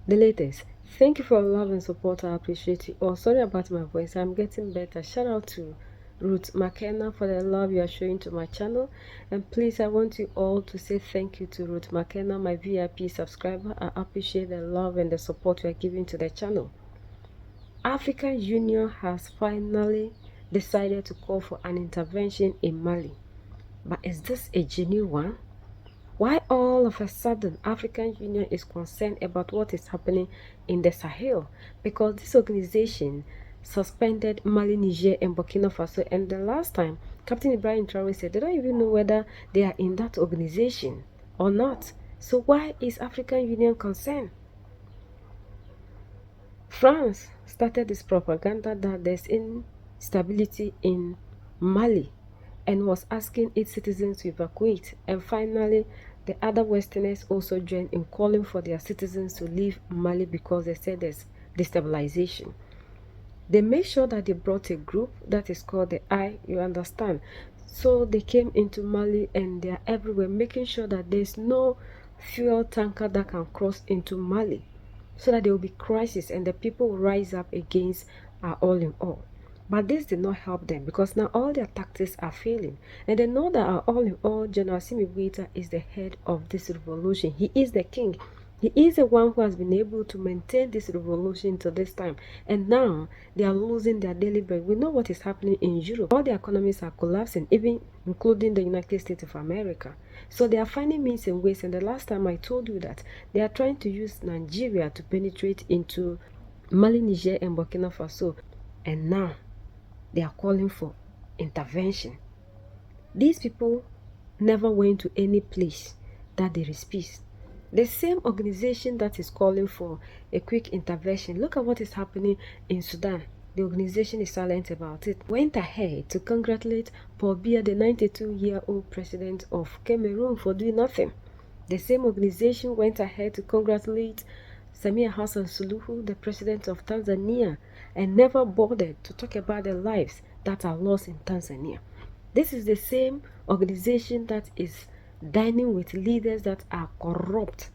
the latest. Thank you for your love and support. I appreciate you. Oh, sorry about my voice. I'm getting better. Shout out to Ruth McKenna for the love you are showing to my channel. And please, I want you all to say thank you to Ruth McKenna, my VIP subscriber. I appreciate the love and the support you are giving to the channel. African Union has finally decided to call for an intervention in Mali. But is this a genuine one? Why all of a sudden African Union is concerned about what is happening in the Sahel? Because this organization suspended Mali, Niger, and Burkina Faso, and the last time Captain Ibrahim Traore said they don't even know whether they are in that organization or not. So why is African Union concerned? France started this propaganda that there's instability in Mali and was asking its citizens to evacuate. And finally, the other Westerners also joined in calling for their citizens to leave Mali because they said there's destabilization. They made sure that they brought a group that is called the Eye, you understand. So they came into Mali and they are everywhere, making sure that there's no fuel tanker that can cross into Mali, so that there will be crisis and the people will rise up against all in all. But this did not help them because now all their tactics are failing. And they know that our all in all, General Simi Goita is the head of this revolution. He is the king. He is the one who has been able to maintain this revolution to this time. And now they are losing their daily bread. We know what is happening in Europe. All the economies are collapsing, even including the United States of America. So they are finding means and ways. And the last time I told you that they are trying to use Nigeria to penetrate into Mali, Niger, and Burkina Faso. And now they are calling for intervention. These people never went to any place that there is peace. The same organization that is calling for a quick intervention, look at what is happening in Sudan. The organization is silent about it. Went ahead to congratulate Paul Biya, the 92-year-old president of Cameroon, for doing nothing. The same organization went ahead to congratulate Samia Hassan Suluhu, the president of Tanzania, and never bothered to talk about the lives that are lost in Tanzania. This is the same organization that is dining with leaders that are corrupt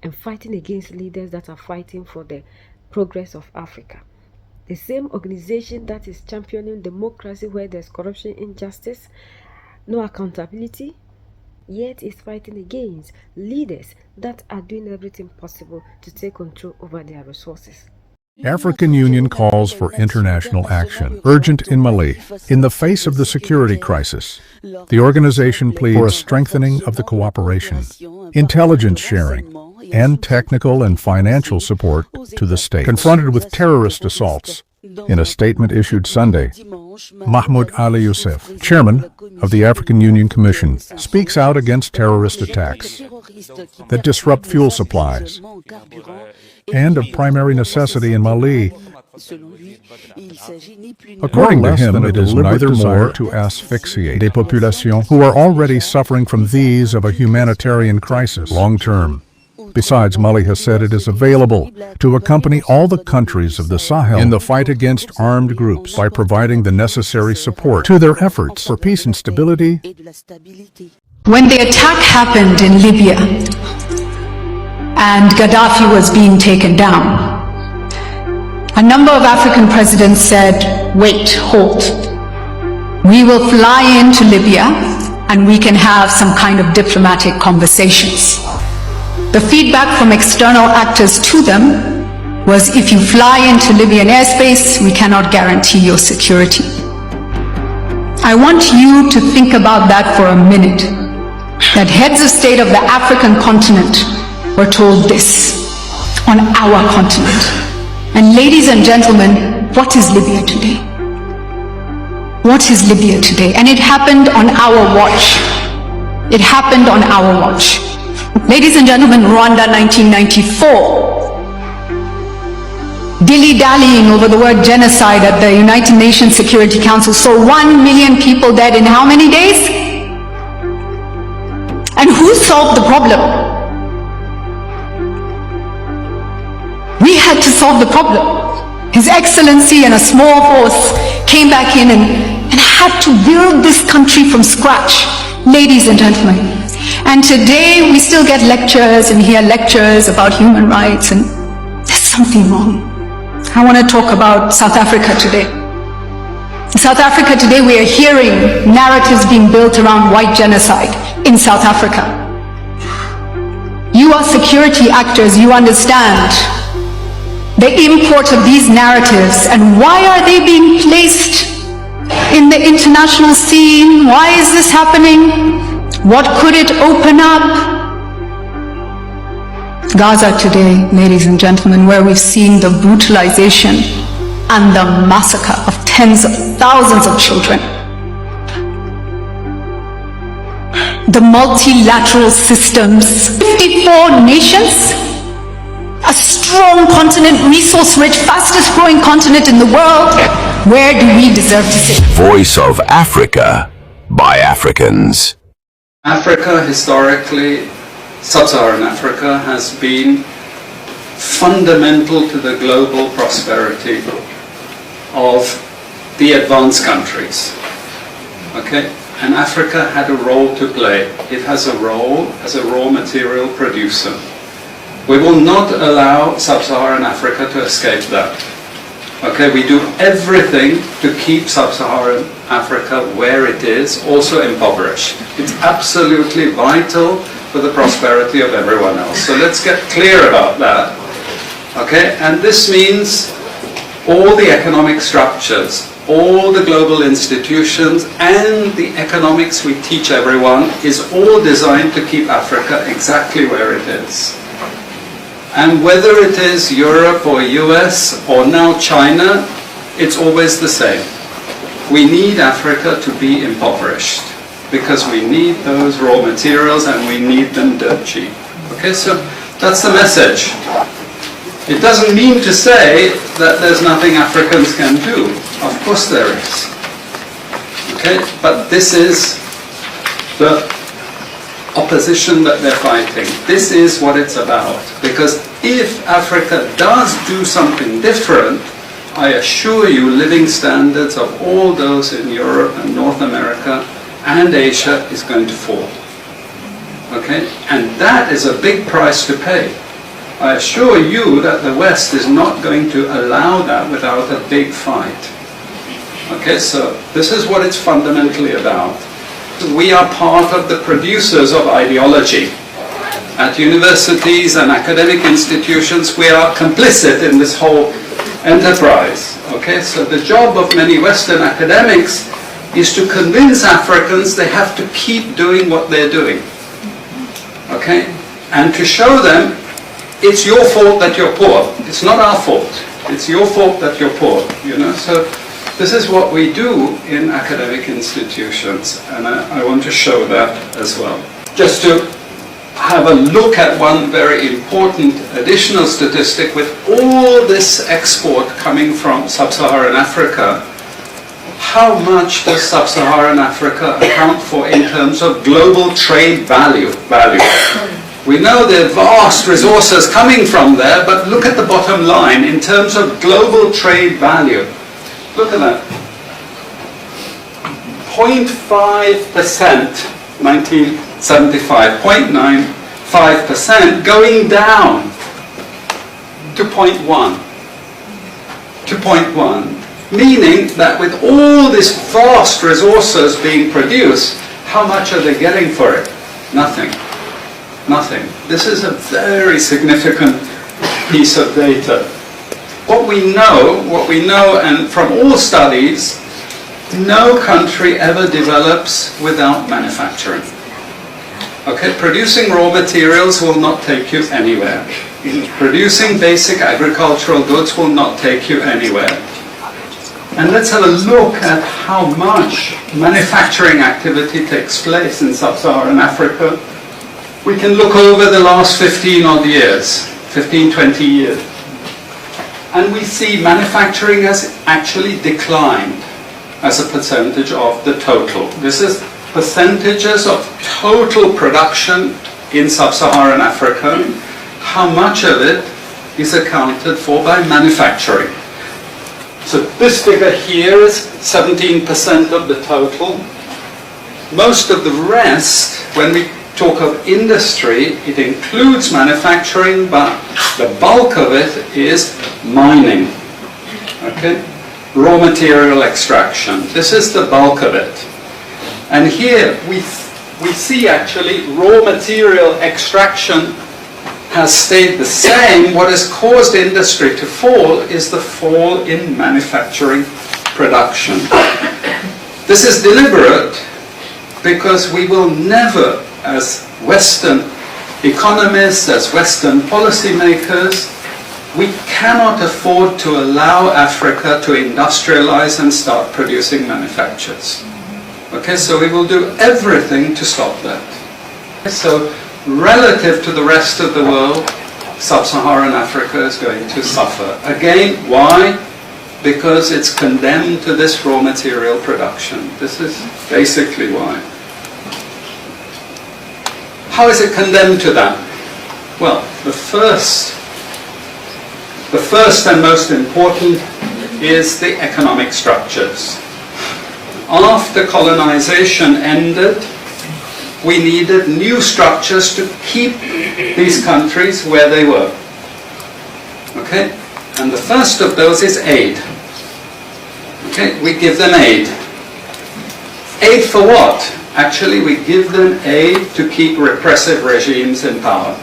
and fighting against leaders that are fighting for the progress of Africa. The same organization that is championing democracy where there's corruption, injustice, no accountability, yet is fighting against leaders that are doing everything possible to take control over their resources. African Union calls for international action, urgent in Mali, in the face of the security crisis. The organization pleads for a strengthening of the cooperation, intelligence sharing, and technical and financial support to the state. Confronted with terrorist assaults, in a statement issued Sunday, Mahmoud Ali Youssef, chairman of the African Union Commission, speaks out against terrorist attacks that disrupt fuel supplies and of primary necessity in Mali. According to him, it is neither more to asphyxiate a population who are already suffering from these of a humanitarian crisis long term. Besides, Mali has said it is available to accompany all the countries of the Sahel in the fight against armed groups by providing the necessary support to their efforts for peace and stability. When the attack happened in Libya and Gaddafi was being taken down, a number of African presidents said, wait, hold. We will fly into Libya and we can have some kind of diplomatic conversations. The feedback from external actors to them was, if you fly into Libyan airspace, we cannot guarantee your security. I want you to think about that for a minute. That heads of state of the African continent were told this on our continent. And ladies and gentlemen, what is Libya today? What is Libya today? And it happened on our watch. It happened on our watch. Ladies and gentlemen, Rwanda 1994. Dilly-dallying over the word genocide at the United Nations Security Council. So 1 million people dead in how many days? And who solved the problem? We had to solve the problem. His Excellency and a small force came back in and had to build this country from scratch. Ladies and gentlemen, and today we still get lectures and hear lectures about human rights, and something wrong. I want to talk about South Africa today. In South Africa today, we are hearing narratives being built around white genocide in South Africa. You are security actors, you understand the import of these narratives and why are they being placed in the international scene? Why is this happening? What could it open up? Gaza today, ladies and gentlemen, where we've seen the brutalization and the massacre of tens of thousands of children. The multilateral systems, 54 nations, a strong continent, resource-rich, fastest-growing continent in the world. Where do we deserve to sit? Voice of Africa by Africans. Africa, historically, Sub-Saharan Africa has been fundamental to the global prosperity of the advanced countries. Okay? And Africa had a role to play. It has a role as a raw material producer. We will not allow Sub-Saharan Africa to escape that. Okay, we do everything to keep Sub-Saharan Africa where it is, also impoverished. It's absolutely vital for the prosperity of everyone else. So let's get clear about that. Okay, and this means all the economic structures, all the global institutions, and the economics we teach everyone is all designed to keep Africa exactly where it is. And whether it is Europe or US or now China, it's always the same. We need Africa to be impoverished because we need those raw materials and we need them dirt cheap. Okay, so that's the message. It doesn't mean to say that there's nothing Africans can do. Of course there is. Okay, but this is the opposition that they're fighting. This is what it's about. Because if Africa does do something different, I assure you living standards of all those in Europe and North America and Asia is going to fall. Okay? And that is a big price to pay. I assure you that the West is not going to allow that without a big fight. Okay, so this is what it's fundamentally about. We are part of the producers of ideology. At universities and academic institutions, we are complicit in this whole enterprise. Okay, so the job of many Western academics is to convince Africans they have to keep doing what they're doing. Okay, and to show them it's your fault that you're poor. It's not our fault. It's your fault that you're poor. You know, so this is what we do in academic institutions, and I want to show that as well. Just to have a look at one very important additional statistic. With all this export coming from Sub-Saharan Africa, how much does Sub-Saharan Africa account for in terms of global trade value? We know there are vast resources coming from there, but look at the bottom line in terms of global trade value. Look at that. 0.5%, 1975, 0.95% going down to 0.1. To 0.1. Meaning that with all these vast resources being produced, how much are they getting for it? Nothing. Nothing. This is a very significant piece of data. What we know, and from all studies, no country ever develops without manufacturing. Okay, producing raw materials will not take you anywhere. Producing basic agricultural goods will not take you anywhere. And let's have a look at how much manufacturing activity takes place in Sub-Saharan Africa. We can look over the last 15 odd years, 15, 20 years. And we see manufacturing has actually declined as a percentage of the total. This is percentages of total production in Sub-Saharan Africa. How much of it is accounted for by manufacturing? So this figure here is 17% of the total. Most of the rest, when we talk of industry, it includes manufacturing, but the bulk of it is mining. Okay? Raw material extraction. This is the bulk of it. And here we see actually raw material extraction has stayed the same. What has caused industry to fall is the fall in manufacturing production. This is deliberate because we will never, as Western economists, as Western policymakers, we cannot afford to allow Africa to industrialize and start producing manufactures. Okay, so we will do everything to stop that. So, relative to the rest of the world, Sub-Saharan Africa is going to suffer. Again, why? Because it's condemned to this raw material production. This is basically why. How is it condemned to that? Well, the first and most important is the economic structures. After colonization ended, we needed new structures to keep these countries where they were. Okay? And the first of those is aid. Okay? We give them aid. Aid for what? Actually, we give them aid to keep repressive regimes in power.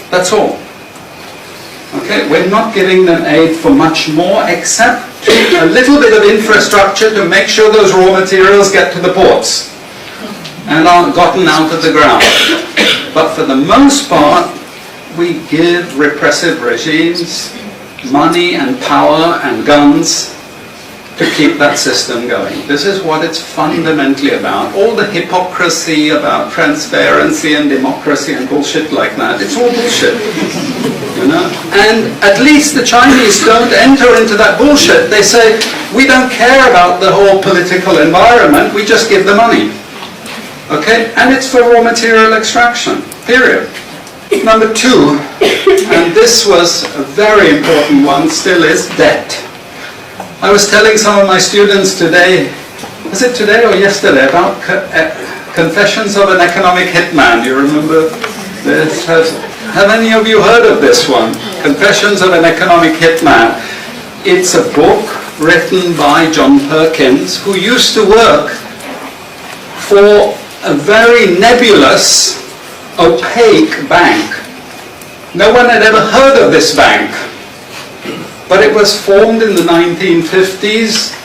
That's all. Okay? We're not giving them aid for much more except a little bit of infrastructure to make sure those raw materials get to the ports and aren't gotten out of the ground. But for the most part, we give repressive regimes money and power and guns to keep that system going. This is what it's fundamentally about. All the hypocrisy about transparency and democracy and bullshit like that, it's all bullshit. You know? And at least the Chinese don't enter into that bullshit. They say, we don't care about the whole political environment, we just give the money. Okay? And it's for raw material extraction, period. Number two, and this was a very important one, still is debt. I was telling some of my students today, was it today or yesterday, about Confessions of an Economic Hitman. You remember this? Have any of you heard of this one? Confessions of an Economic Hitman. It's a book written by John Perkins, who used to work for a very nebulous, opaque bank. No one had ever heard of this bank, but it was formed in the 1950s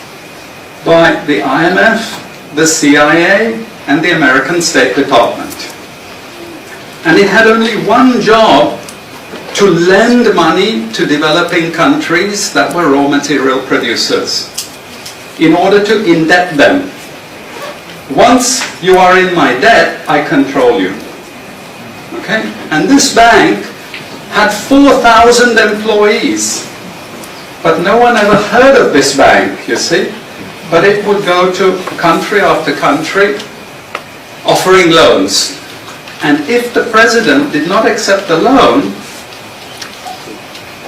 by the IMF, the CIA, and the American State Department. And it had only one job: to lend money to developing countries that were raw material producers in order to indebt them. Once you are in my debt, I control you. Okay? And this bank had 4,000 employees. But no one ever heard of this bank, you see. But it would go to country after country offering loans. And if the president did not accept the loan,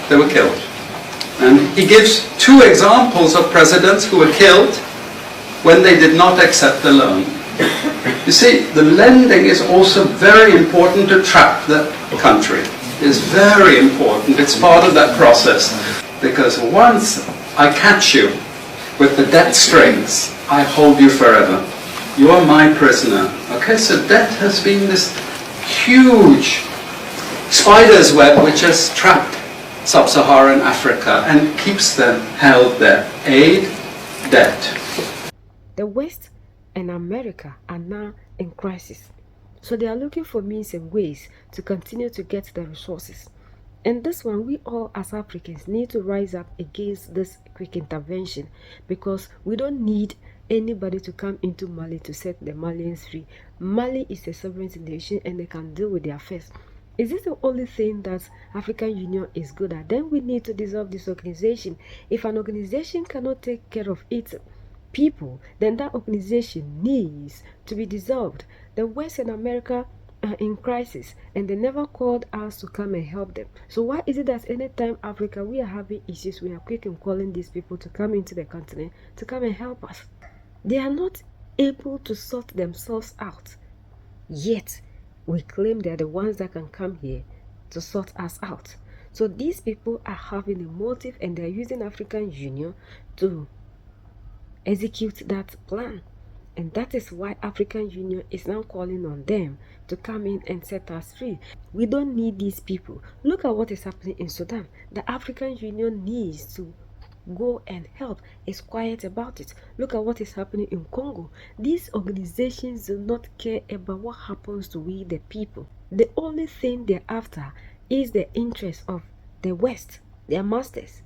they were killed. And he gives two examples of presidents who were killed when they did not accept the loan. You see, the lending is also very important to trap the country. It's very important. It's part of that process. Because once I catch you with the debt strings, I hold you forever. You are my prisoner. Okay, so debt has been this huge spider's web which has trapped Sub-Saharan Africa and keeps them held there. Aid, debt. The West and America are now in crisis. So they are looking for means and ways to continue to get the resources. And this one, we all as Africans need to rise up against this quick intervention, because we don't need anybody to come into Mali to set the Malians free. Mali is a sovereign nation and they can deal with their affairs. Is this the only thing that African Union is good at? Then we need to dissolve this organization. If an organization cannot take care of its people, then that organization needs to be dissolved. The West and America are in crisis and they never called us to come and help them. So why is it that anytime Africa we are having issues, we are quick in calling these people to come into the continent to come and help us? They are not able to sort themselves out. Yet we claim they are the ones that can come here to sort us out. So these people are having a motive and they are using African Union to execute that plan. And that is why African Union is now calling on them to come in and set us free. We don't need these people. Look at what is happening in Sudan. The African Union needs to go and help. It's quiet about it. Look at what is happening in Congo. These organizations do not care about what happens to we the people. The only thing they're after is the interest of the West, their masters.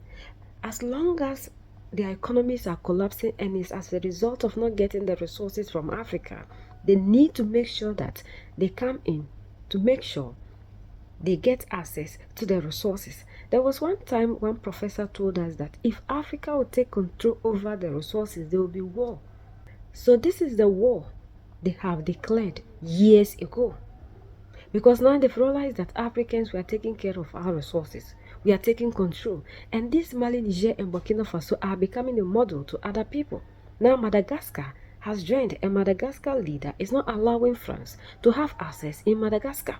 As long as their economies are collapsing and it's as a result of not getting the resources from Africa, they need to make sure that they come in to make sure they get access to the resources. There was one time one professor told us that if Africa would take control over the resources, there will be war. So this is the war they have declared years ago. Because now they've realized that Africans were taking care of our resources. We are taking control. And this Mali, Niger, and Burkina Faso are becoming a model to other people. Now Madagascar has joined, and Madagascar leader is not allowing France to have access in Madagascar.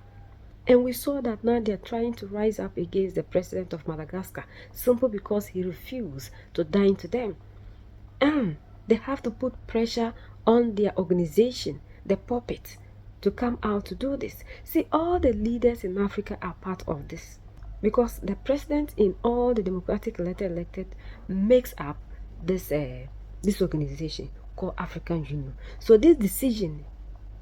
And we saw that now they're trying to rise up against the president of Madagascar simply because he refused to dine to them. And they have to put pressure on their organization, the puppet, to come out to do this. See, all the leaders in Africa are part of this because the president in all the democratic elected makes up this organization called African Union. So this decision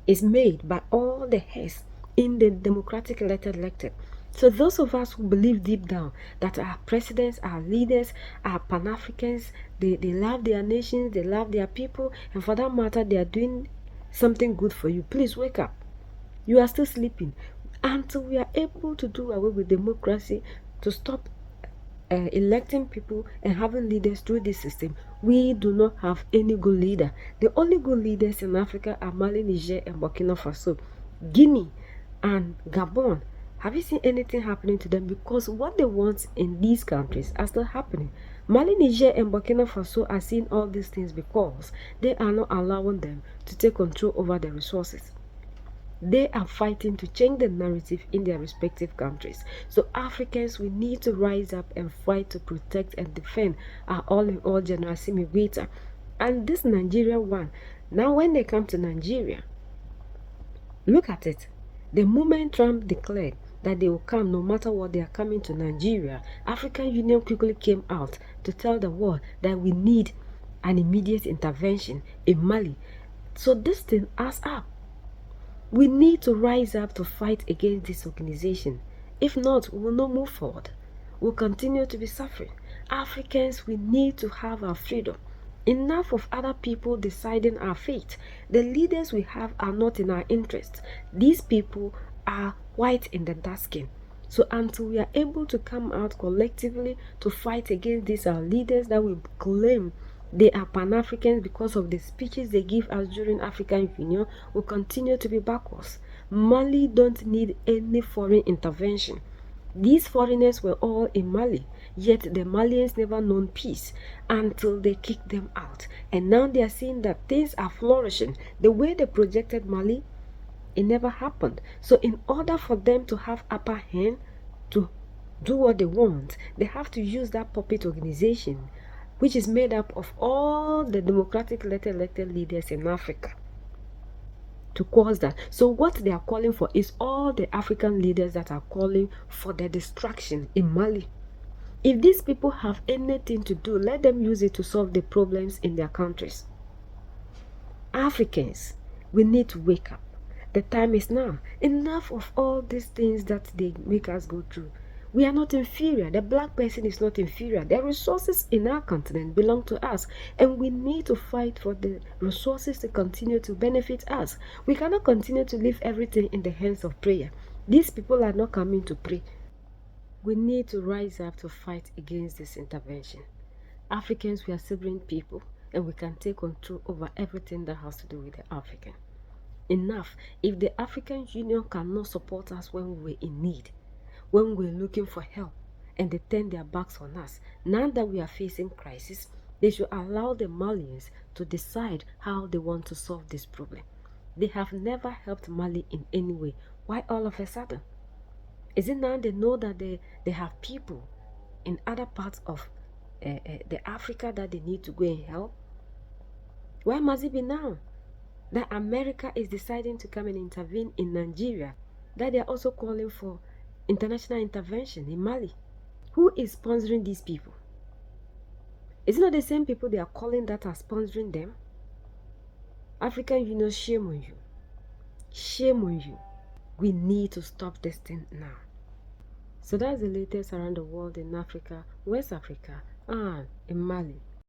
is made by all the heads in the democratic elected. So those of us who believe deep down that our presidents, our leaders, are Pan-Africans, they love their nations, they love their people, and for that matter, they are doing something good for you. Please wake up. You are still sleeping. Until we are able to do away with democracy, to stop electing people and having leaders through this system, we do not have any good leader. The only good leaders in Africa are Mali, Niger, and Burkina Faso. Guinea and Gabon, have you seen anything happening to them? Because what they want in these countries are still happening. Mali, Niger, and Burkina Faso are seeing all these things because they are not allowing them to take control over the resources. They are fighting to change the narrative in their respective countries. So Africans, we need to rise up and fight to protect and defend our all-in-all General Simi Guita. And this Nigeria one, now when they come to Nigeria, look at it. The moment Trump declared that they will come no matter what, they are coming to Nigeria, African Union quickly came out to tell the world that we need an immediate intervention in Mali. So this thing adds up. We need to rise up to fight against this organization. If not, we will not move forward. We'll continue to be suffering. Africans, we need to have our freedom. Enough of other people deciding our fate. The leaders we have are not in our interest. These people are white in the dark skin. So until we are able to come out collectively to fight against these our leaders that we claim they are Pan-Africans because of the speeches they give us during African Union, will continue to be backwards. Mali don't need any foreign intervention. These foreigners were all in Mali, yet the Malians never known peace until they kicked them out. And now they are seeing that things are flourishing. The way they projected Mali, it never happened. So in order for them to have upper hand, to do what they want, they have to use that puppet organization, which is made up of all the democratic elected leaders in Africa, to cause that. So what they are calling for is all the African leaders that are calling for the destruction in Mali. If these people have anything to do, let them use it to solve the problems in their countries. Africans, we need to wake up. The time is now. Enough of all these things that they make us go through. We are not inferior. The black person is not inferior. The resources in our continent belong to us, and we need to fight for the resources to continue to benefit us. We cannot continue to leave everything in the hands of prayer. These people are not coming to pray. We need to rise up to fight against this intervention. Africans, we are sovereign people, and we can take control over everything that has to do with the African. Enough. If the African Union cannot support us when we were in need, when we're looking for help, and they turn their backs on us, now that we are facing crisis, they should allow the Malians to decide how they want to solve this problem. They have never helped Mali in any way. Why Why all of a sudden? Is it now they know that they have people in other parts of the Africa that they need to go and help? Why must it be now that America is deciding to come and intervene in Nigeria, that they are also calling for international intervention in Mali? Who is sponsoring these people? Is it not the same people they are calling that are sponsoring them? African Union, shame on you. Shame on you. We need to stop this thing now. So that's the latest around the world in Africa, West Africa, and in Mali.